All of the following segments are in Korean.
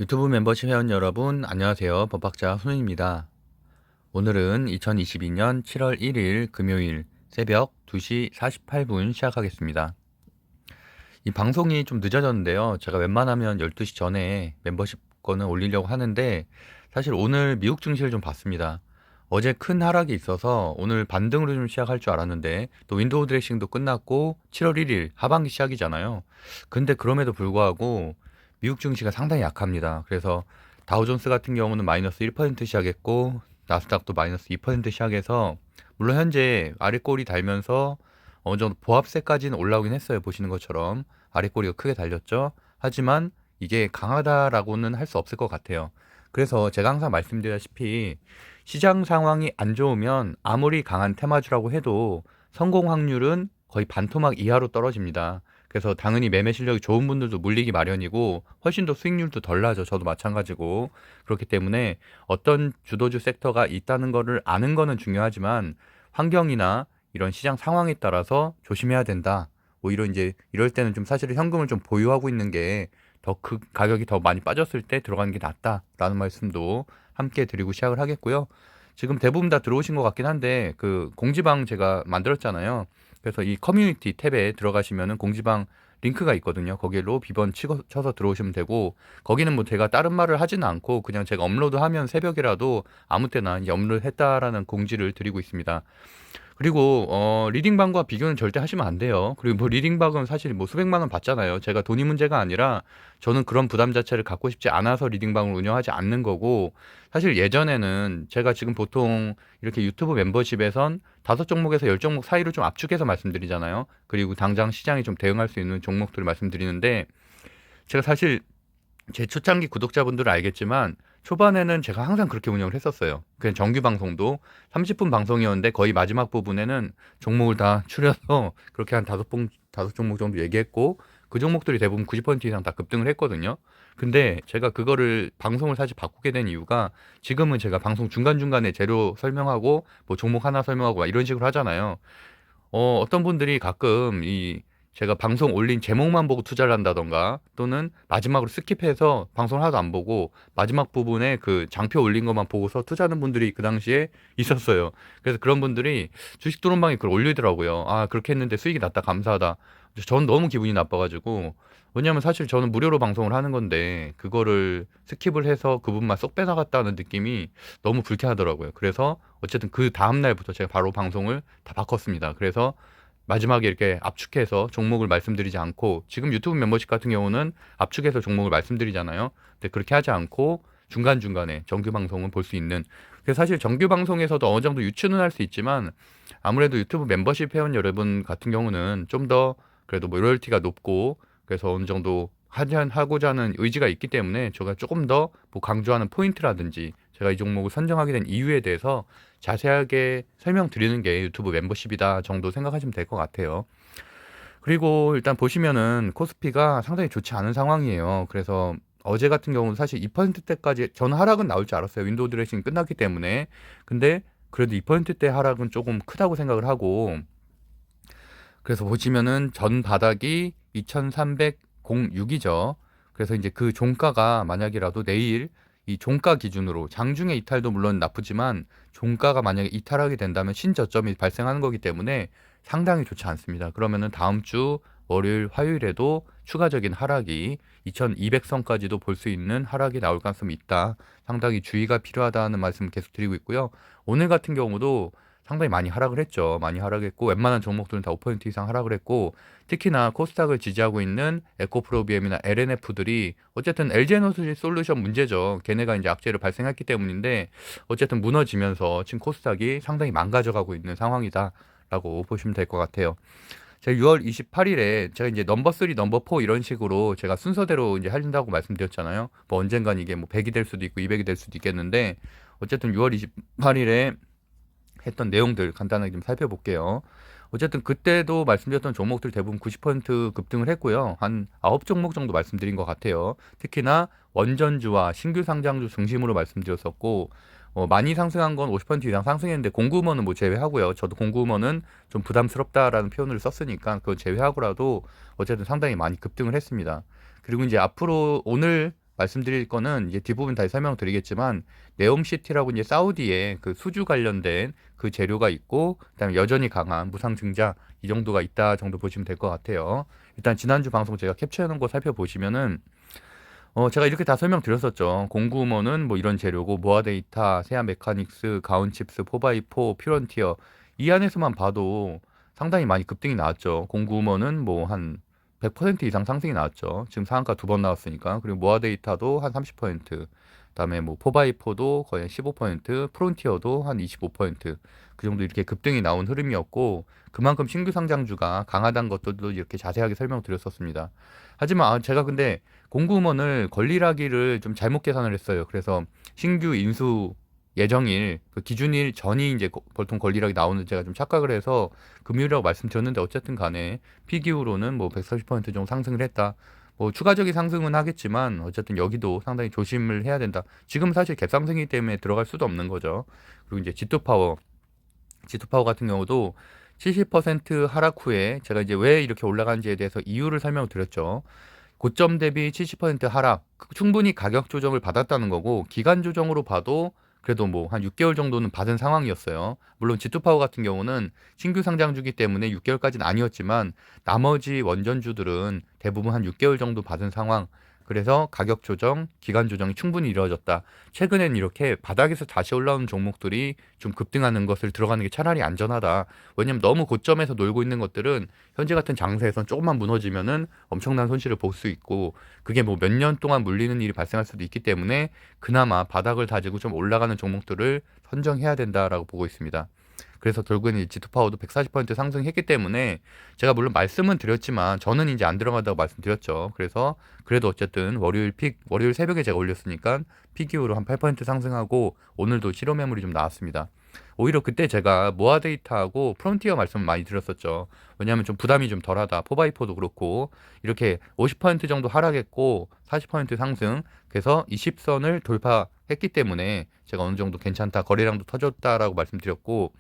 유튜브 멤버십 회원 여러분, 안녕하세요. 법학자 손은입니다. 오늘은 2022년 7월 1일 금요일 새벽 2시 48분 시작하겠습니다. 이 방송이 좀 늦어졌는데요. 제가 웬만하면 12시 전에 멤버십 거는 올리려고 하는데 사실 오늘 미국 증시를 좀 봤습니다. 어제 큰 하락이 있어서 오늘 반등으로 좀 시작할 줄 알았는데 또 윈도우 드레싱도 끝났고 7월 1일 하반기 시작이잖아요. 근데 그럼에도 불구하고 미국 증시가 상당히 약합니다. 그래서 다우존스 같은 경우는 마이너스 1% 시작했고 나스닥도 마이너스 2% 시작해서 물론 현재 아래 꼬리 달면서 어느 정도 보합세까지는 올라오긴 했어요. 보시는 것처럼 아랫꼬리가 크게 달렸죠. 하지만 이게 강하다라고는 할 수 없을 것 같아요. 그래서 제가 항상 말씀드렸다시피 시장 상황이 안 좋으면 아무리 강한 테마주라고 해도 성공 확률은 거의 반토막 이하로 떨어집니다. 그래서 당연히 매매 실력이 좋은 분들도 물리기 마련이고 훨씬 더 수익률도 덜 나죠. 저도 마찬가지고. 그렇기 때문에 어떤 주도주 섹터가 있다는 거를 아는 거는 중요하지만 환경이나 이런 시장 상황에 따라서 조심해야 된다. 오히려 이제 이럴 때는 좀 사실은 현금을 좀 보유하고 있는 게 더 그 가격이 더 많이 빠졌을 때 들어가는 게 낫다라는 말씀도 함께 드리고 시작을 하겠고요. 지금 대부분 다 들어오신 것 같긴 한데 그 공지방 제가 만들었잖아요. 그래서 이 커뮤니티 탭에 들어가시면은 공지방 링크가 있거든요. 거기로 비번 쳐서 들어오시면 되고 거기는 뭐 제가 다른 말을 하지는 않고 그냥 제가 업로드하면 새벽이라도 아무 때나 이제 업로드했다라는 공지를 드리고 있습니다. 그리고 리딩방과 비교는 절대 하시면 안 돼요. 그리고 뭐 리딩방은 사실 뭐 수백만 원 받잖아요. 제가 돈이 문제가 아니라 저는 그런 부담 자체를 갖고 싶지 않아서 리딩방을 운영하지 않는 거고 사실 예전에는 제가 지금 보통 이렇게 유튜브 멤버십에선 5종목에서 10종목 사이로 좀 압축해서 말씀드리잖아요. 그리고 당장 시장에 좀 대응할 수 있는 종목들을 말씀드리는데 제가 사실 제 초창기 구독자분들은 알겠지만 초반에는 제가 항상 그렇게 운영을 했었어요. 그냥 정규 방송도 30분 방송이었는데 거의 마지막 부분에는 종목을 다 추려서 그렇게 한 다섯 종목 정도 얘기했고 그 종목들이 대부분 90% 이상 다 급등을 했거든요. 근데 제가 그거를 방송을 사실 바꾸게 된 이유가 지금은 제가 방송 중간중간에 재료 설명하고 뭐 종목 하나 설명하고 막 이런 식으로 하잖아요. 어떤 분들이 가끔 이 제가 방송 올린 제목만 보고 투자를 한다던가 또는 마지막으로 스킵해서 방송 하나도 안 보고 마지막 부분에 그 장표 올린 것만 보고서 투자하는 분들이 그 당시에 있었어요. 그래서 그런 분들이 주식 토론방에 그걸 올리더라고요. 아, 그렇게 했는데 수익이 났다. 감사하다. 전 너무 기분이 나빠가지고 왜냐면 사실 저는 무료로 방송을 하는 건데 그거를 스킵을 해서 그 부분만 쏙 빼나갔다는 느낌이 너무 불쾌하더라고요. 그래서 어쨌든 그 다음 날부터 제가 바로 방송을 다 바꿨습니다. 그래서 마지막에 이렇게 압축해서 종목을 말씀드리지 않고 지금 유튜브 멤버십 같은 경우는 압축해서 종목을 말씀드리잖아요. 근데 그렇게 하지 않고 중간중간에 정규 방송은 볼 수 있는 그래서 사실 정규 방송에서도 어느 정도 유추는 할 수 있지만 아무래도 유튜브 멤버십 회원 여러분 같은 경우는 좀 더 그래도 뭐 로열티가 높고 그래서 어느 정도 하고자 하는 의지가 있기 때문에 제가 조금 더 뭐 강조하는 포인트라든지 제가 이 종목을 선정하게 된 이유에 대해서 자세하게 설명드리는 게 유튜브 멤버십이다 정도 생각하시면 될 것 같아요. 그리고 일단 보시면은 코스피가 상당히 좋지 않은 상황이에요. 그래서 어제 같은 경우는 사실 2%대까지 저는 하락은 나올 줄 알았어요. 윈도우 드레싱 끝났기 때문에. 근데 그래도 2%대 하락은 조금 크다고 생각을 하고 그래서 보시면은 전 바닥이 2306이죠. 그래서 이제 그 종가가 만약이라도 내일 이 종가 기준으로 장중에 이탈도 물론 나쁘지만 종가가 만약에 이탈하게 된다면 신저점이 발생하는 거기 때문에 상당히 좋지 않습니다. 그러면은 다음 주 월요일, 화요일에도 추가적인 하락이 2200선까지도 볼 수 있는 하락이 나올 가능성이 있다. 상당히 주의가 필요하다는 말씀 계속 드리고 있고요. 오늘 같은 경우도 상당히 많이 하락을 했죠. 많이 하락했고 웬만한 종목들은 다 5% 이상 하락을 했고 특히나 코스닥을 지지하고 있는 에코프로비엠이나 LNF들이 어쨌든 LG에너지 솔루션 문제죠. 걔네가 이제 악재를 발생했기 때문인데 어쨌든 무너지면서 지금 코스닥이 상당히 망가져가고 있는 상황이다라고 보시면 될 것 같아요. 제가 6월 28일에 제가 이제 넘버 3, 넘버 4 이런 식으로 제가 순서대로 이제 한다고 말씀드렸잖아요. 뭐 언젠간 이게 뭐 100이 될 수도 있고 200이 될 수도 있겠는데 어쨌든 6월 28일에 했던 내용들 간단하게 좀 살펴볼게요. 어쨌든 그때도 말씀드렸던 종목들 대부분 90% 급등을 했고요. 한 9종목 정도 말씀드린 것 같아요. 특히나 원전주와 신규 상장주 중심으로 말씀드렸었고 많이 상승한 건 50% 이상 상승했는데 공구먼은 뭐 제외하고요. 저도 공구먼은 좀 부담스럽다라는 표현을 썼으니까 그건 제외하고라도 어쨌든 상당히 많이 급등을 했습니다. 그리고 이제 앞으로 오늘 말씀드릴 거는 이제 뒷부분 다시 설명드리겠지만 네옴시티라고 이제 사우디에 그 수주 관련된 그 재료가 있고 그다음에 여전히 강한 무상증자 이 정도가 있다 정도 보시면 될 것 같아요. 일단 지난주 방송 제가 캡처해 놓은 거 살펴보시면은 제가 이렇게 다 설명드렸었죠. 공구먼은 뭐 이런 재료고 모아데이터, 세아 메카닉스, 가온칩스, 포바이포, 퓨런티어 이 안에서만 봐도 상당히 많이 급등이 나왔죠. 공구먼은 뭐 한 100% 이상 상승이 나왔죠. 지금 상한가 두 번 나왔으니까. 그리고 모아데이터도 한 30%, 그다음에 뭐 포바이포도 거의 15%, 프론티어도 한 25%. 그 정도 이렇게 급등이 나온 흐름이었고 그만큼 신규 상장주가 강하다는 것들도 이렇게 자세하게 설명드렸었습니다. 하지만 제가 근데 공구먼을 권리라기를 좀 잘못 계산을 했어요. 그래서 신규 인수 예정일 그 기준일 전이 이제 보통 권리락이 나오는 제가 좀 착각을 해서 금요일이라고 말씀드렸는데 어쨌든 간에 피기우로는 뭐 140% 정도 상승을 했다. 뭐 추가적인 상승은 하겠지만 어쨌든 여기도 상당히 조심을 해야 된다. 지금 사실 갭상승이기 때문에 들어갈 수도 없는 거죠. 그리고 이제 G2파워 같은 경우도 70% 하락 후에 제가 이제 왜 이렇게 올라간지에 대해서 이유를 설명드렸죠. 고점 대비 70% 하락, 충분히 가격 조정을 받았다는 거고 기간 조정으로 봐도 그래도 뭐 한 6개월 정도는 받은 상황이었어요. 물론 G2파워 같은 경우는 신규 상장주기 때문에 6개월까지는 아니었지만 나머지 원전주들은 대부분 한 6개월 정도 받은 상황. 그래서 가격 조정, 기간 조정이 충분히 이루어졌다. 최근엔 이렇게 바닥에서 다시 올라오는 종목들이 좀 급등하는 것을 들어가는 게 차라리 안전하다. 왜냐면 너무 고점에서 놀고 있는 것들은 현재 같은 장세에선 조금만 무너지면은 엄청난 손실을 볼 수 있고 그게 뭐 몇 년 동안 물리는 일이 발생할 수도 있기 때문에 그나마 바닥을 다지고 좀 올라가는 종목들을 선정해야 된다라고 보고 있습니다. 그래서 결국에는 이 G2파워도 140% 상승했기 때문에 제가 물론 말씀은 드렸지만 저는 이제 안 들어간다고 말씀드렸죠. 그래서 그래도 어쨌든 월요일 새벽에 제가 올렸으니까 픽 이후로 한 8% 상승하고 오늘도 실효 매물이 좀 나왔습니다. 오히려 그때 제가 모아데이터하고 프론티어 말씀을 많이 드렸었죠. 왜냐하면 좀 부담이 좀 덜하다. 포바이포도 그렇고 이렇게 50% 정도 하락했고 40% 상승. 그래서 20선을 돌파했기 때문에 제가 어느 정도 괜찮다. 거래량도 터졌다라고 말씀드렸고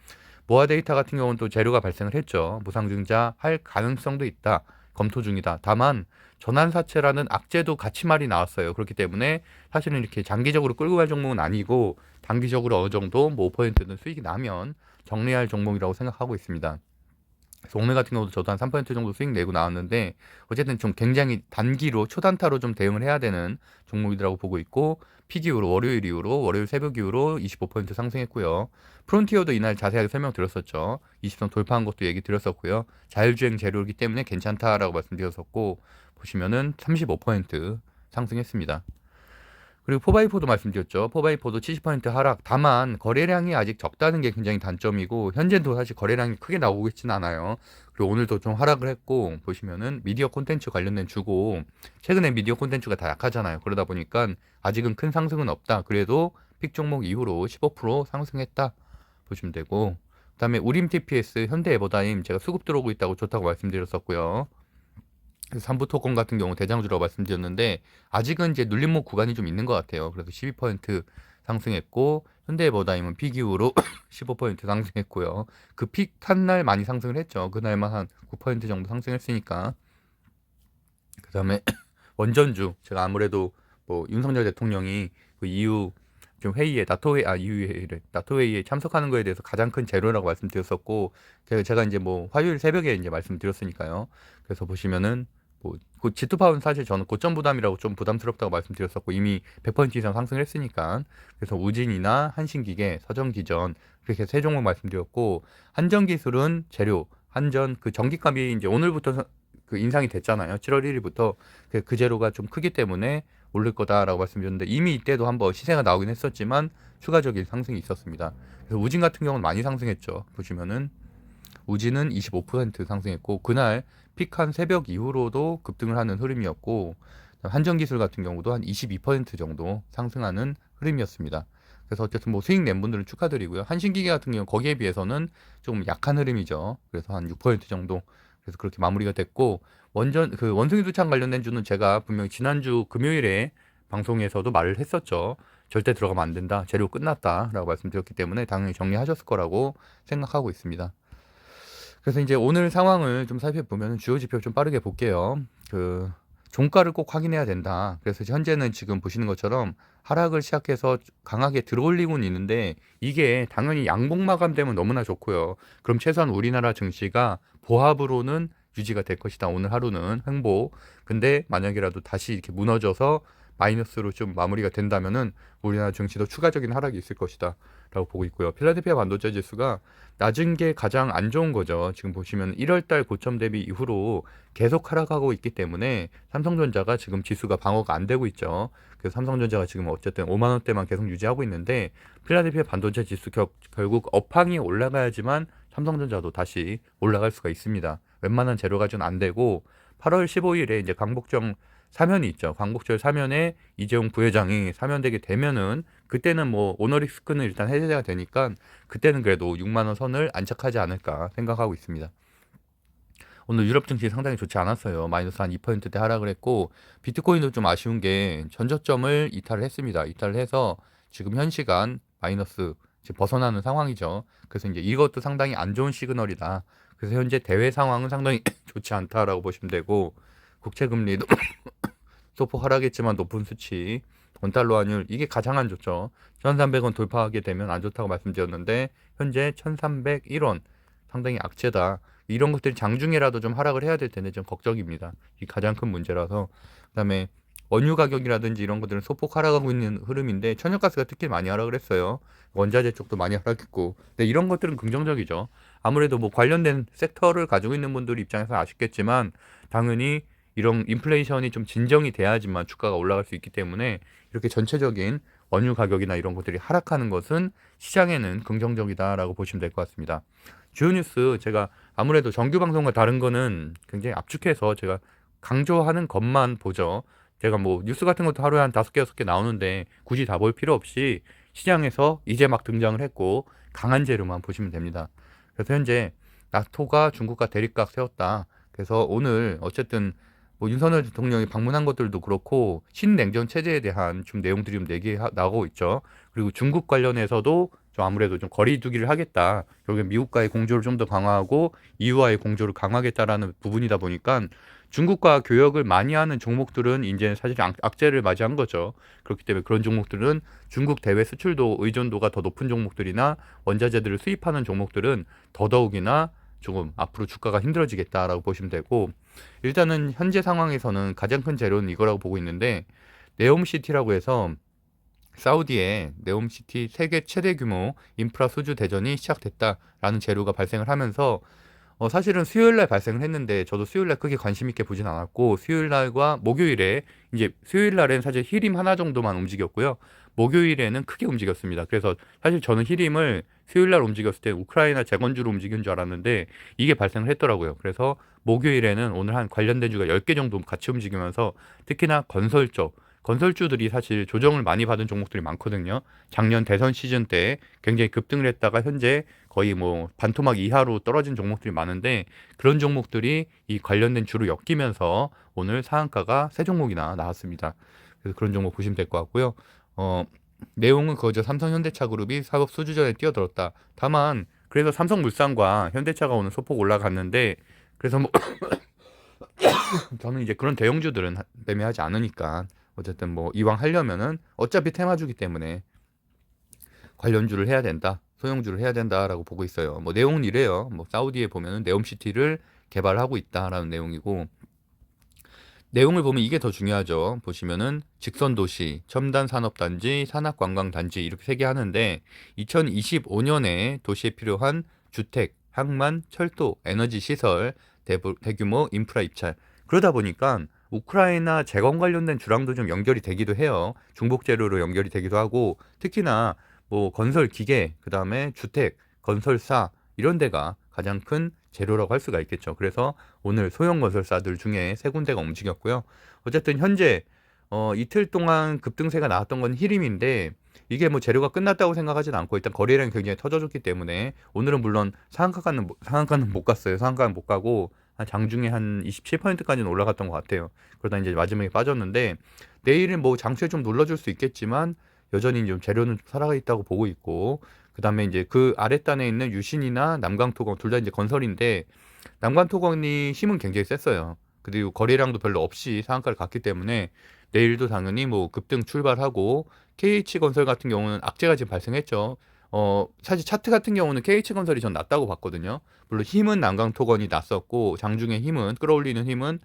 모아데이터 같은 경우는 또 재료가 발생을 했죠. 무상증자 할 가능성도 있다. 검토 중이다. 다만 전환사채라는 악재도 같이 말이 나왔어요. 그렇기 때문에 사실은 이렇게 장기적으로 끌고 갈 종목은 아니고 단기적으로 어느 정도 뭐 5%는 수익이 나면 정리할 종목이라고 생각하고 있습니다. 그래서 오늘 같은 경우도 저도 한 3% 정도 수익 내고 나왔는데 어쨌든 좀 굉장히 단기로 초단타로 좀 대응을 해야 되는 종목이라고 보고 있고 피기 이후로 월요일 이후로 월요일 새벽 이후로 25% 상승했고요. 프론티어도 이날 자세하게 설명드렸었죠. 20선 돌파한 것도 얘기 드렸었고요. 자율주행 재료이기 때문에 괜찮다라고 말씀드렸었고 보시면은 35% 상승했습니다. 그리고 포바이포도 말씀드렸죠. 포바이포도 70% 하락. 다만 거래량이 아직 적다는 게 굉장히 단점이고 현재도 사실 거래량이 크게 나오고 있지는 않아요. 그리고 오늘도 좀 하락을 했고 보시면은 미디어 콘텐츠 관련된 주고 최근에 미디어 콘텐츠가 다 약하잖아요. 그러다 보니까 아직은 큰 상승은 없다. 그래도 픽 종목 이후로 15% 상승했다 보시면 되고 그다음에 우림 TPS, 현대에버다임 제가 수급 들어오고 있다고 좋다고 말씀드렸었고요. 삼부토건 같은 경우 대장주라고 말씀드렸는데 아직은 이제 눌림목 구간이 좀 있는 것 같아요. 그래서 12% 상승했고 현대해버다임은 픽 이후로 15% 상승했고요. 그 픽 탄 날 많이 상승을 했죠. 그날만 한 9% 정도 상승했으니까. 그다음에 원전주 제가 아무래도 뭐 윤석열 대통령이 그 이후 좀 회의에 나토 회의에 참석하는 거에 대해서 가장 큰 재료라고 말씀드렸었고 제가 이제 뭐 화요일 새벽에 이제 말씀드렸으니까요. 그래서 보시면은 뭐그 G2파워는 사실 저는 고점 부담이라고 좀 부담스럽다고 말씀드렸었고 이미 100% 이상 상승을 했으니까 그래서 우진이나 한신기계, 서정기전 그렇게 세 종목 말씀드렸고 한전기술은 재료 한전 그 전기값이 이제 오늘부터 그 인상이 됐잖아요. 7월 1일부터 그 재료가 좀 크기 때문에 오를 거다라고 말씀드렸는데 이미 이때도 한번 시세가 나오긴 했었지만 추가적인 상승이 있었습니다. 그래서 우진 같은 경우는 많이 상승했죠. 보시면은 우진은 25% 상승했고 그날 픽한 새벽 이후로도 급등을 하는 흐름이었고 한전기술 같은 경우도 한 22% 정도 상승하는 흐름이었습니다. 그래서 어쨌든 뭐 수익 낸 분들은 축하드리고요. 한신기계 같은 경우 거기에 비해서는 좀 약한 흐름이죠. 그래서 한 6% 정도 그래서 그렇게 마무리가 됐고 그 원숭이 두창 관련된 주는 제가 분명히 지난주 금요일에 방송에서도 말을 했었죠. 절대 들어가면 안 된다. 재료 끝났다라고 말씀드렸기 때문에 당연히 정리하셨을 거라고 생각하고 있습니다. 그래서 이제 오늘 상황을 좀 살펴보면 주요 지표 좀 빠르게 볼게요. 그 종가를 꼭 확인해야 된다. 그래서 현재는 지금 보시는 것처럼 하락을 시작해서 강하게 들어올리고는 있는데 이게 당연히 양봉 마감되면 너무나 좋고요. 그럼 최소한 우리나라 증시가 보합으로는 유지가 될 것이다. 오늘 하루는 횡보. 근데 만약이라도 다시 이렇게 무너져서 마이너스로 좀 마무리가 된다면은 우리나라 증시도 추가적인 하락이 있을 것이다 라고 보고 있고요. 필라델피아 반도체 지수가 낮은 게 가장 안 좋은 거죠. 지금 보시면 1월달 고점 대비 이후로 계속 하락하고 있기 때문에 삼성전자가 지금 지수가 방어가 안 되고 있죠. 그래서 삼성전자가 지금 어쨌든 5만 원대만 계속 유지하고 있는데 필라델피아 반도체 지수 결국 업황이 올라가야지만 삼성전자도 다시 올라갈 수가 있습니다. 웬만한 재료가 좀 안 되고 8월 15일에 이제 광복절 사면이 있죠. 광복절 사면에 이재용 부회장이 사면되게 되면은 그때는 뭐 오너리스크는 일단 해제가 되니까 그때는 그래도 6만 원 선을 안착하지 않을까 생각하고 있습니다. 오늘 유럽 증시 상당히 좋지 않았어요. 마이너스 한 2%대 하락을 했고 비트코인도 좀 아쉬운 게 전저점을 이탈을 했습니다. 이탈을 해서 지금 현 시간 마이너스 지금 벗어나는 상황이죠. 그래서 이제 이것도 상당히 안 좋은 시그널이다. 그래서 현재 대외 상황은 상당히 좋지 않다라고 보시면 되고 국채 금리도 소폭 하락했지만 높은 수치, 원달러 환율 이게 가장 안 좋죠. 1,300원 돌파하게 되면 안 좋다고 말씀드렸는데 현재 1,301원 상당히 악재다. 이런 것들이 장중에라도 좀 하락을 해야 될 텐데 좀 걱정입니다. 이 가장 큰 문제라서. 그다음에 원유 가격이라든지 이런 것들은 소폭 하락하고 있는 흐름인데 천연가스가 특히 많이 하락을 했어요. 원자재 쪽도 많이 하락했고. 근데 이런 것들은 긍정적이죠. 아무래도 뭐 관련된 섹터를 가지고 있는 분들 입장에서 아쉽겠지만 당연히 이런 인플레이션이 좀 진정이 돼야지만 주가가 올라갈 수 있기 때문에 이렇게 전체적인 원유 가격이나 이런 것들이 하락하는 것은 시장에는 긍정적이다라고 보시면 될 것 같습니다. 주요 뉴스 제가 아무래도 정규 방송과 다른 거는 굉장히 압축해서 제가 강조하는 것만 보죠. 제가 뭐 뉴스 같은 것도 하루에 한 5개, 6개 나오는데 굳이 다 볼 필요 없이 시장에서 이제 막 등장을 했고 강한 재료만 보시면 됩니다. 그래서 현재 나토가 중국과 대립각 세웠다. 그래서 오늘 어쨌든 뭐 윤석열 대통령이 방문한 것들도 그렇고 신냉전 체제에 대한 좀 내용들이 좀 나오고 있죠. 그리고 중국 관련해서도 좀 아무래도 좀 거리두기를 하겠다. 결국에 미국과의 공조를 좀 더 강화하고 EU와의 공조를 강화하겠다라는 부분이다 보니까 중국과 교역을 많이 하는 종목들은 이제 사실 악재를 맞이한 거죠. 그렇기 때문에 그런 종목들은 중국 대외 수출도 의존도가 더 높은 종목들이나 원자재들을 수입하는 종목들은 더더욱이나 조금 앞으로 주가가 힘들어지겠다라고 보시면 되고 일단은 현재 상황에서는 가장 큰 재료는 이거라고 보고 있는데 네옴시티라고 해서 사우디의 네옴시티 세계 최대 규모 인프라 수주 대전이 시작됐다라는 재료가 발생을 하면서 사실은 수요일 날 발생을 했는데 저도 수요일 날 크게 관심 있게 보진 않았고 수요일 날과 목요일에 이제 수요일 날엔 사실 히림 하나 정도만 움직였고요. 목요일에는 크게 움직였습니다. 그래서 사실 저는 히림을 수요일 날 움직였을 때 우크라이나 재건주로 움직인 줄 알았는데 이게 발생을 했더라고요. 그래서 목요일에는 오늘 한 관련된 주가 10개 정도 같이 움직이면서 특히나 건설 쪽 건설주들이 사실 조정을 많이 받은 종목들이 많거든요. 작년 대선 시즌 때 굉장히 급등을 했다가 현재 거의 뭐 반토막 이하로 떨어진 종목들이 많은데 그런 종목들이 이 관련된 주로 엮이면서 오늘 상한가가 세 종목이나 나왔습니다. 그래서 그런 종목 보시면 될 것 같고요. 내용은 그거죠. 삼성현대차 그룹이 사업 수주전에 뛰어들었다. 다만 그래서 삼성물산과 현대차가 오늘 소폭 올라갔는데 그래서 뭐 저는 이제 그런 대형주들은 매매하지 않으니까 어쨌든 뭐 이왕 하려면은 어차피 테마주기 때문에 관련주를 해야 된다. 소형주를 해야 된다라고 보고 있어요. 뭐 내용은 이래요. 뭐 사우디에 보면은 네옴시티를 개발하고 있다라는 내용이고 내용을 보면 이게 더 중요하죠. 보시면은 직선도시, 첨단산업단지, 산악관광단지 이렇게 세 개 하는데 2025년에 도시에 필요한 주택, 항만, 철도, 에너지 시설, 대규모 인프라 입찰 그러다 보니까 우크라이나 재건 관련된 주랑도 좀 연결이 되기도 해요. 중복 재료로 연결이 되기도 하고 특히나 뭐 건설 기계, 그다음에 주택, 건설사 이런 데가 가장 큰 재료라고 할 수가 있겠죠. 그래서 오늘 소형 건설사들 중에 세 군데가 움직였고요. 어쨌든 현재 이틀 동안 급등세가 나왔던 건 히림인데 이게 뭐 재료가 끝났다고 생각하지는 않고 일단 거래량이 굉장히 터져줬기 때문에 오늘은 물론 상한가는 못 갔어요. 상한가는 못 가고 한 장중에 한 27%까지는 올라갔던 것 같아요. 그러다 이제 마지막에 빠졌는데 내일은 뭐 장수에 좀 눌러줄 수 있겠지만 여전히 좀 재료는 살아가 있다고 보고 있고 그다음에 이제 그 아랫단에 있는 유신이나 남강토건 둘 다 이제 건설인데 남강토건이 힘은 굉장히 셌어요. 그리고 거래량도 별로 없이 상한가를 갔기 때문에 내일도 당연히 뭐 급등 출발하고, KH건설 같은 경우는 악재가 지금 발생했죠. 사실 차트 같은 경우는 KH건설이 전 낮다고 봤거든요. 물론 힘은 난강토건이 낮섰고, 장중에 힘은 끌어올리는 힘은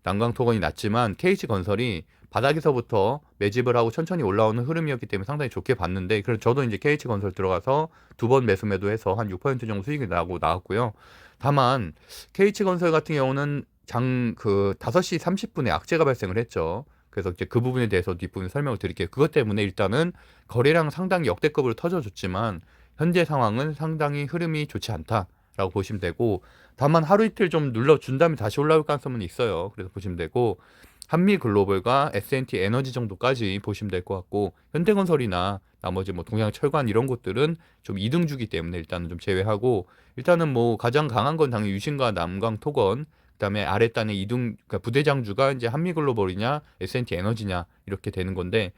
난강토건이 낮지만, KH건설이 바닥에서부터 매집을 하고 천천히 올라오는 흐름이었기 때문에 상당히 좋게 봤는데, 그래서 저도 이제 KH건설 들어가서 두 번 매수 매도해서 한 6% 정도 수익이 나고 나왔고요. 다만 KH건설 같은 경우는 5시 30분에 악재가 발생을 했죠. 그래서 이제 그 부분에 대해서 뒷부분 설명을 드릴게요. 그것 때문에 일단은 거래량 상당히 역대급으로 터져줬지만, 현재 상황은 상당히 흐름이 좋지 않다라고 보시면 되고, 다만 하루 이틀 좀 눌러준 다음에 다시 올라올 가능성은 있어요. 그래서 보시면 되고, 한미글로벌과 S&T 에너지 정도까지 보시면 될 것 같고, 현대건설이나 나머지 뭐 동양철관 이런 곳들은 좀 이등주기 때문에 일단은 좀 제외하고, 일단은 뭐 가장 강한 건 당연히 유신과 남강토건, 그다음에 아랫단의 그러니까 부대장주가 이제 한미글로벌이냐 S&T 에너지냐 이렇게 되는 건데,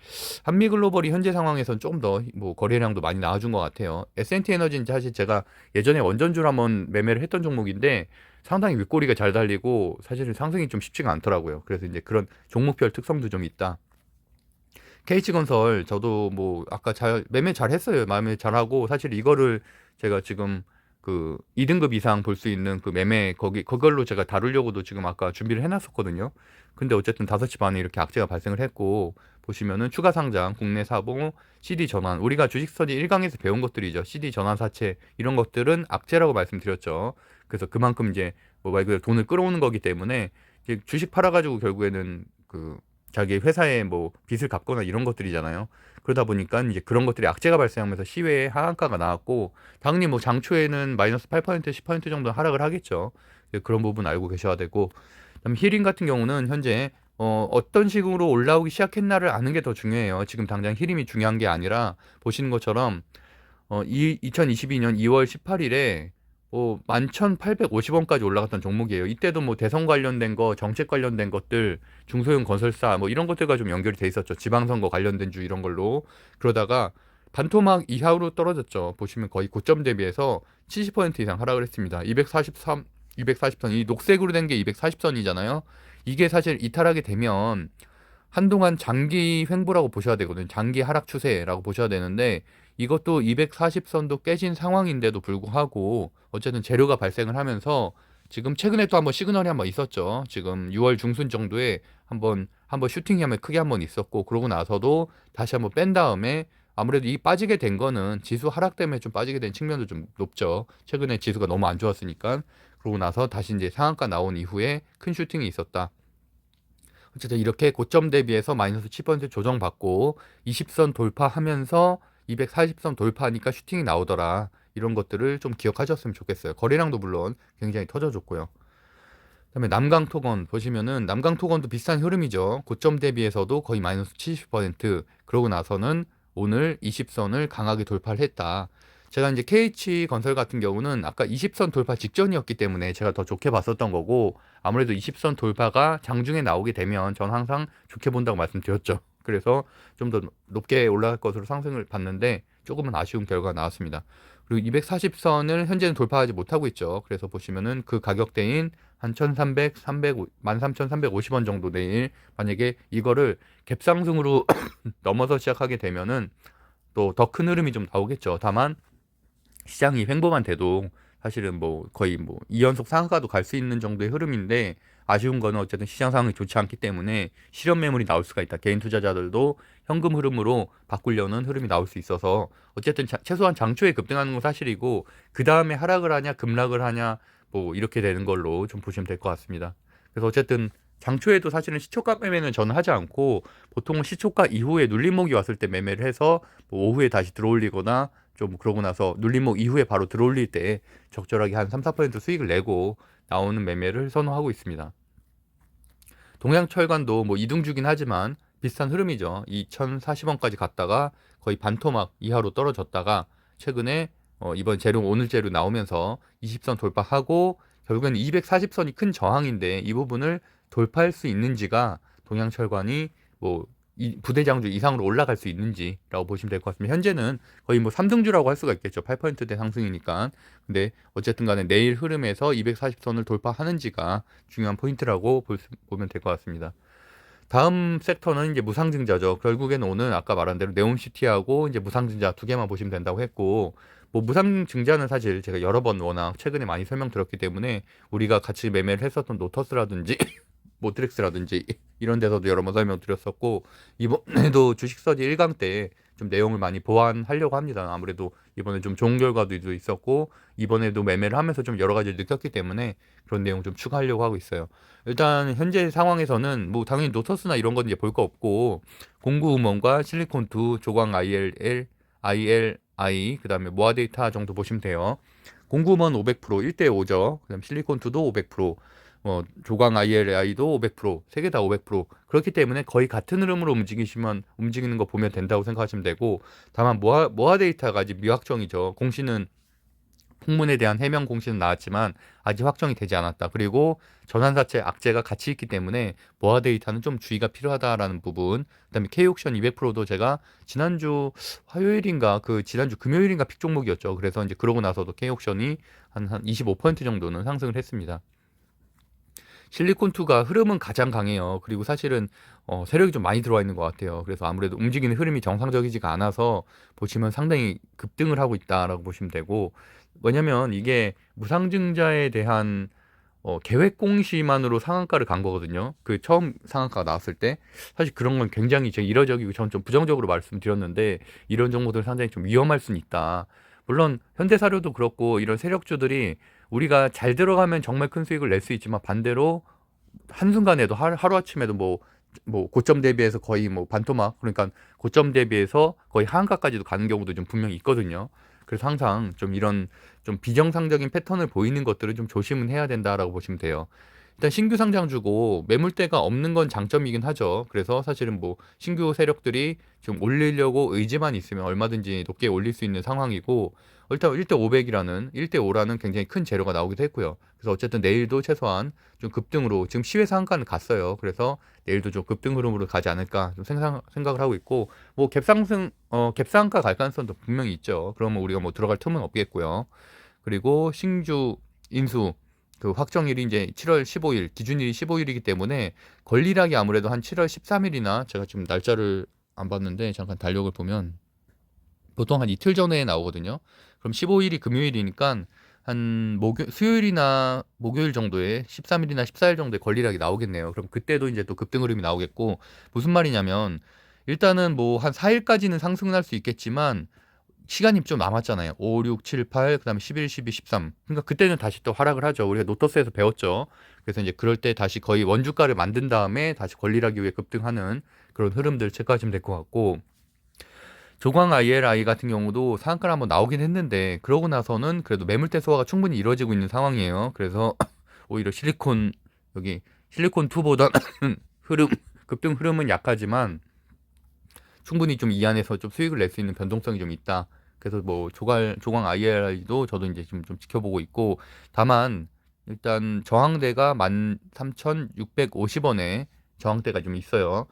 한미글로벌이 현재 상황에서는 조금 더 뭐 거래량도 많이 나와준 것 같아요. S&T 에너지는 사실 제가 예전에 원전주를 한번 매매를 했던 종목인데, 상당히 윗꼬리가 잘 달리고 사실은 상승이 좀 쉽지가 않더라고요. 그래서 이제 그런 종목별 특성도 좀 있다. KH건설 저도 뭐 아까 매매 잘 했어요. 매매 잘하고, 사실 이거를 제가 지금 그 2등급 이상 볼 수 있는 그 매매 그걸로 제가 다루려고도 지금 아까 준비를 해놨었거든요. 근데 어쨌든 5시 반에 이렇게 악재가 발생을 했고, 보시면은 추가 상장, 국내 사봉, CD 전환, 우리가 주식서지 1강에서 배운 것들이죠. CD 전환 사채 이런 것들은 악재라고 말씀드렸죠. 그래서 그만큼 이제 뭐 말 그대로 돈을 끌어오는 거기 때문에, 이제 주식 팔아가지고 결국에는 그 자기 회사에 뭐 빚을 갚거나 이런 것들이잖아요. 그러다 보니까 이제 그런 것들이 악재가 발생하면서 시외에 하한가가 나왔고, 당연히 뭐 장초에는 마이너스 8%, 10% 정도 하락을 하겠죠. 그런 부분 알고 계셔야 되고, 그다음 히링 같은 경우는 현재 어떤 식으로 올라오기 시작했나를 아는 게 더 중요해요. 지금 당장 히림이 중요한 게 아니라, 보시는 것처럼 2022년 2월 18일에 11,850원까지 올라갔던 종목이에요. 이때도 뭐 대선 관련된 거, 정책 관련된 것들, 중소형 건설사 뭐 이런 것들과 좀 연결이 돼 있었죠. 지방선거 관련된 주 이런 걸로. 그러다가 반토막 이하로 떨어졌죠. 보시면 거의 고점 대비해서 70% 이상 하락을 했습니다. 240선, 이 녹색으로 된 게 240선이잖아요. 이게 사실 이탈하게 되면 한동안 장기 횡보라고 보셔야 되거든요. 장기 하락 추세라고 보셔야 되는데, 이것도 240선도 깨진 상황인데도 불구하고 어쨌든 재료가 발생을 하면서, 지금 최근에 또 한번 시그널이 한번 있었죠. 지금 6월 중순 정도에 한번 슈팅이 한번 크게 한번 있었고, 그러고 나서도 다시 한번 뺀 다음에, 아무래도 이 빠지게 된 거는 지수 하락 때문에 좀 빠지게 된 측면도 좀 높죠. 최근에 지수가 너무 안 좋았으니까. 그러고 나서 다시 이제 상한가 나온 이후에 큰 슈팅이 있었다. 어쨌든 이렇게 고점 대비해서 마이너스 7% 조정받고 20선 돌파하면서 240선 돌파하니까 슈팅이 나오더라. 이런 것들을 좀 기억하셨으면 좋겠어요. 거래량도 물론 굉장히 터져줬고요. 그다음에 남강토건 보시면은, 남강토건도 비슷한 흐름이죠. 고점 대비해서도 거의 마이너스 70%, 그러고 나서는 오늘 20선을 강하게 돌파를 했다. 제가 이제 KH건설 같은 경우는 아까 20선 돌파 직전이었기 때문에 제가 더 좋게 봤었던 거고, 아무래도 20선 돌파가 장중에 나오게 되면 전 항상 좋게 본다고 말씀드렸죠. 그래서 좀 더 높게 올라갈 것으로 상승을 봤는데 조금은 아쉬운 결과가 나왔습니다. 그리고 240선을 현재는 돌파하지 못하고 있죠. 그래서 보시면은 그 가격대인 한 1,300, 13,350원 정도 내일 만약에 이거를 갭상승으로 넘어서 시작하게 되면은 또 더 큰 흐름이 좀 나오겠죠. 다만 시장이 횡보만 돼도 사실은 뭐 거의 뭐 2연속 상한가도 갈 수 있는 정도의 흐름인데, 아쉬운 거는 어쨌든 시장 상황이 좋지 않기 때문에 실현 매물이 나올 수가 있다. 개인 투자자들도 현금 흐름으로 바꾸려는 흐름이 나올 수 있어서, 어쨌든 최소한 장초에 급등하는 건 사실이고, 그 다음에 하락을 하냐 급락을 하냐 뭐 이렇게 되는 걸로 좀 보시면 될 것 같습니다. 그래서 어쨌든 장초에도 사실은 시초가 매매는 저는 하지 않고, 보통은 시초가 이후에 눌림목이 왔을 때 매매를 해서 뭐 오후에 다시 들어올리거나, 좀 그러고 나서 눌림목 이후에 바로 들어올릴 때 적절하게 한 3, 4% 수익을 내고 나오는 매매를 선호하고 있습니다. 동양철관도 뭐 이등주긴 하지만 비슷한 흐름이죠. 2,040원까지 갔다가 거의 반토막 이하로 떨어졌다가, 최근에 이번 오늘 재료 나오면서 20선 돌파하고, 결국엔 240선이 큰 저항인데 이 부분을 돌파할 수 있는지가 동양철관이 뭐 부대장주 이상으로 올라갈 수 있는지라고 보시면 될 것 같습니다. 현재는 거의 뭐 3등주라고 할 수가 있겠죠. 8%대 상승이니까. 근데 어쨌든 간에 내일 흐름에서 240선을 돌파하는지가 중요한 포인트라고 보면 될 것 같습니다. 다음 섹터는 이제 무상증자죠. 결국에는 오늘 아까 말한 대로 네옴시티하고 이제 무상증자 두 개만 보시면 된다고 했고, 뭐 무상증자는 사실 제가 여러 번 워낙 최근에 많이 설명드렸기 때문에 우리가 같이 매매를 했었던 노터스라든지 모트렉스라든지 이런 데서도 여러 번 설명드렸었고, 이번에도 주식서지 1강 때 좀 내용을 많이 보완하려고 합니다. 아무래도 이번에 좀 좋은 결과도 있었고 이번에도 매매를 하면서 좀 여러 가지를 느꼈기 때문에 그런 내용 좀 추가하려고 하고 있어요. 일단 현재 상황에서는 뭐 당연히 노터스나 이런 건 이제 볼 거 없고, 공구음원과 실리콘2, 조광 ILI, 그다음에 모아데이터 정도 보시면 돼요. 공구음원 500%, 1대5죠. 그다음 실리콘2도 500%, 조광 ILI도 500%, 세 개 다 500%. 그렇기 때문에 거의 같은 흐름으로 움직이는 거 보면 된다고 생각하시면 되고, 다만 모아데이터가 아직 미확정이죠. 공시는 풍문에 대한 해명 공시는 나왔지만 아직 확정이 되지 않았다. 그리고 전환사채 악재가 같이 있기 때문에 모아 데이터는 좀 주의가 필요하다라는 부분. 그다음에 K옥션 200%도 제가 지난주 화요일인가 지난주 금요일인가 픽 종목이었죠. 그래서 이제 그러고 나서도 K옥션이 한 25% 정도는 상승을 했습니다. 실리콘2가 흐름은 가장 강해요. 그리고 사실은 세력이 좀 많이 들어와 있는 것 같아요. 그래서 아무래도 움직이는 흐름이 정상적이지가 않아서 보시면 상당히 급등을 하고 있다라고 보시면 되고, 왜냐면 이게 무상증자에 대한 계획 공시만으로 상한가를 간 거거든요. 그 처음 상한가가 나왔을 때 사실 그런 건 굉장히 제 이례적이고 저는 좀 부정적으로 말씀드렸는데, 이런 정보들 상당히 좀 위험할 수는 있다. 물론 현대사료도 그렇고 이런 세력주들이 우리가 잘 들어가면 정말 큰 수익을 낼 수 있지만, 반대로 한순간에도 하루아침에도 뭐 고점 대비해서 거의 뭐 반토막, 그러니까 고점 대비해서 거의 하한가까지도 가는 경우도 좀 분명히 있거든요. 그래서 항상 좀 이런 좀 비정상적인 패턴을 보이는 것들을 좀 조심은 해야 된다라고 보시면 돼요. 일단 신규 상장주고 매물대가 없는 건 장점이긴 하죠. 그래서 사실은 뭐 신규 세력들이 좀 올리려고 의지만 있으면 얼마든지 높게 올릴 수 있는 상황이고, 일단 1대 500이라는 1대 5라는 굉장히 큰 재료가 나오기도 했고요. 그래서 어쨌든 내일도 최소한 좀 급등으로, 지금 시외 상한가는 갔어요. 그래서 내일도 좀 급등 흐름으로 가지 않을까 좀 생각을 하고 있고, 뭐 갭상한가 갈 가능성도 분명히 있죠. 그러면 우리가 뭐 들어갈 틈은 없겠고요. 그리고 신주 인수 그 확정일이 이제 7월 15일, 기준일이 15일이기 때문에 권리락이 아무래도 한 7월 13일이나, 제가 지금 날짜를 안 봤는데 잠깐 달력을 보면 보통 한 이틀 전에 나오거든요. 그럼 15일이 금요일이니까 한 수요일이나 목요일 정도에 13일이나 14일 정도에 권리락이 나오겠네요. 그럼 그때도 이제 또 급등 흐름이 나오겠고, 무슨 말이냐면 일단은 뭐 한 4일까지는 상승은 할 수 있겠지만 시간이 좀 남았잖아요. 5, 6, 7, 8, 그다음에 11, 12, 13. 그러니까 그때는 다시 또 하락을 하죠. 우리가 노터스에서 배웠죠. 그래서 이제 그럴 때 다시 거의 원주가를 만든 다음에 다시 권리락이 위해 급등하는 그런 흐름들 체크하시면 될 것 같고, 조광 ILI 같은 경우도 상한가를 한번 나오긴 했는데 그러고 나서는 그래도 매물대 소화가 충분히 이루어지고 있는 상황이에요. 그래서 오히려 실리콘2보다 급등 흐름은 약하지만 충분히 좀 이 안에서 좀 수익을 낼 수 있는 변동성이 좀 있다. 그래서 뭐 조광 IRI도 저도 이제 좀 지켜보고 있고, 다만 일단 저항대가 13,650원에 저항대가 좀 있어요.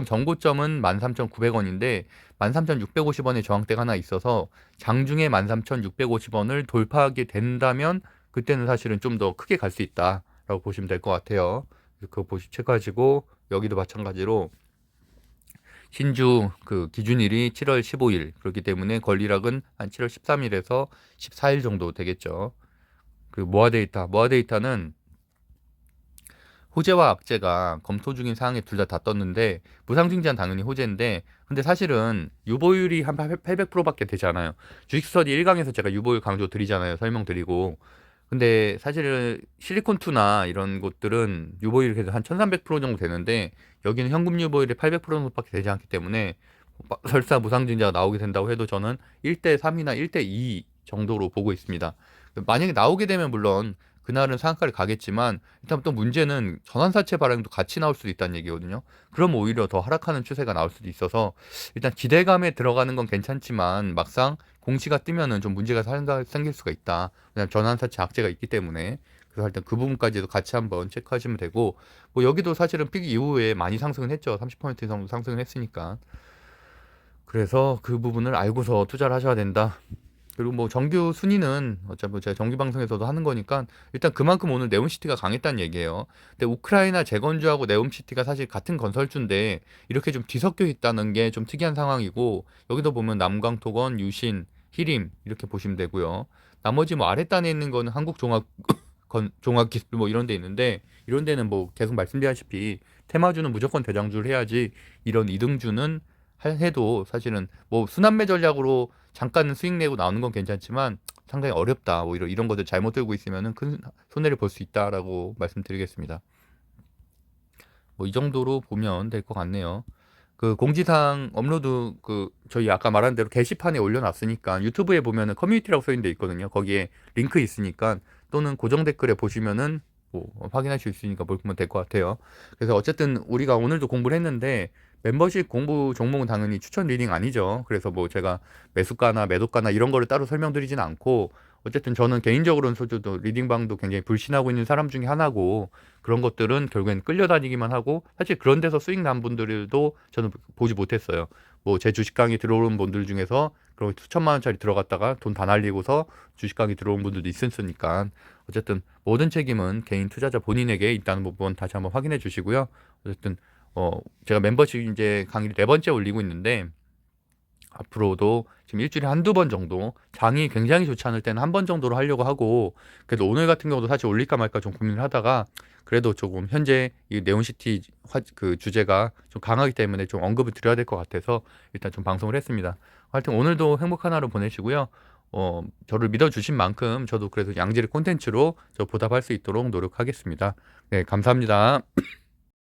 전고점은 13,900원인데 13,650원에 저항대가 하나 있어서 장중에 13,650원을 돌파하게 된다면 그때는 사실은 좀 더 크게 갈 수 있다라고 보시면 될 것 같아요. 그거 체크하시고, 여기도 마찬가지로 신주 그 기준일이 7월 15일, 그렇기 때문에 권리락은 한 7월 13일에서 14일 정도 되겠죠. 그 모아데이터는 호재와 악재가 검토 중인 사항에 둘 다 떴는데, 무상증자는 당연히 호재인데, 근데 사실은 유보율이 한 800%밖에 되지 않아요. 주식스터디 1강에서 제가 유보율 강조 드리잖아요. 설명드리고. 근데 사실은 실리콘2나 이런 곳들은 유보율이 그래도 한 1300% 정도 되는데, 여기는 현금 유보율이 800% 정도밖에 되지 않기 때문에 설사 무상증자가 나오게 된다고 해도 저는 1대 3이나 1대 2 정도로 보고 있습니다. 만약에 나오게 되면 물론 그날은 상한가를 가겠지만, 일단 또 문제는 전환사채 발행도 같이 나올 수도 있다는 얘기거든요. 그럼 오히려 더 하락하는 추세가 나올 수도 있어서 일단 기대감에 들어가는 건 괜찮지만 막상 공시가 뜨면은 좀 문제가 생길 수가 있다. 왜냐면 전환사채 악재가 있기 때문에. 그래서 일단 그 부분까지도 같이 한번 체크하시면 되고, 뭐 여기도 사실은 픽 이후에 많이 상승을 했죠. 30% 정도 상승을 했으니까. 그래서 그 부분을 알고서 투자를 하셔야 된다. 그리고 뭐 정규 순위는 어차피 제가 정규 방송에서도 하는 거니까 일단 그만큼 오늘 네옴시티가 강했다는 얘기예요. 근데 우크라이나 재건주하고 네옴시티가 사실 같은 건설주인데 이렇게 좀 뒤섞여 있다는 게 좀 특이한 상황이고, 여기도 보면 남광토건, 유신, 히림 이렇게 보시면 되고요. 나머지 뭐 아랫단에 있는 거는 한국종합 종합기술 뭐 이런 데 있는데, 이런 데는 뭐 계속 말씀드렸다시피 테마주는 무조건 대장주를 해야지, 이런 이등주는 해도 사실은 뭐 순환매 전략으로 잠깐 수익 내고 나오는 건 괜찮지만 상당히 어렵다. 뭐 이런 것들 잘못 들고 있으면은 큰 손해를 볼 수 있다라고 말씀드리겠습니다. 뭐 이 정도로 보면 될 것 같네요. 그 공지사항 업로드 그 저희 아까 말한 대로 게시판에 올려놨으니까 유튜브에 보면은 커뮤니티라고 써 있는 데 있거든요. 거기에 링크 있으니까, 또는 고정 댓글에 보시면은 뭐 확인하실 수 있으니까 보면 될 것 같아요. 그래서 어쨌든 우리가 오늘도 공부를 했는데, 멤버십 공부 종목은 당연히 추천 리딩 아니죠. 그래서 뭐 제가 매수가나 매도가나 이런 거를 따로 설명드리진 않고, 어쨌든 저는 개인적으로는 소주도 리딩방도 굉장히 불신하고 있는 사람 중에 하나고, 그런 것들은 결국엔 끌려다니기만 하고, 사실 그런 데서 수익 난 분들도 저는 보지 못했어요. 뭐 제 주식 강의 들어오는 분들 중에서 그런 수천만 원짜리 들어갔다가 돈 다 날리고서 주식 강의 들어온 분들도 있었으니까, 어쨌든 모든 책임은 개인 투자자 본인에게 있다는 부분 다시 한번 확인해 주시고요. 어쨌든 제가 멤버십 이제 강의를 4번째 올리고 있는데, 앞으로도 지금 일주일에 한두 번 정도, 장이 굉장히 좋지 않을 때는 한 번 정도로 하려고 하고, 그래도 오늘 같은 경우도 사실 올릴까 말까 좀 고민을 하다가, 그래도 조금 현재 이 네온시티 그 주제가 좀 강하기 때문에 좀 언급을 드려야 될 것 같아서 일단 좀 방송을 했습니다. 하여튼 오늘도 행복한 하루 보내시고요. 저를 믿어주신 만큼 저도 그래도 양질의 콘텐츠로 저 보답할 수 있도록 노력하겠습니다. 네, 감사합니다.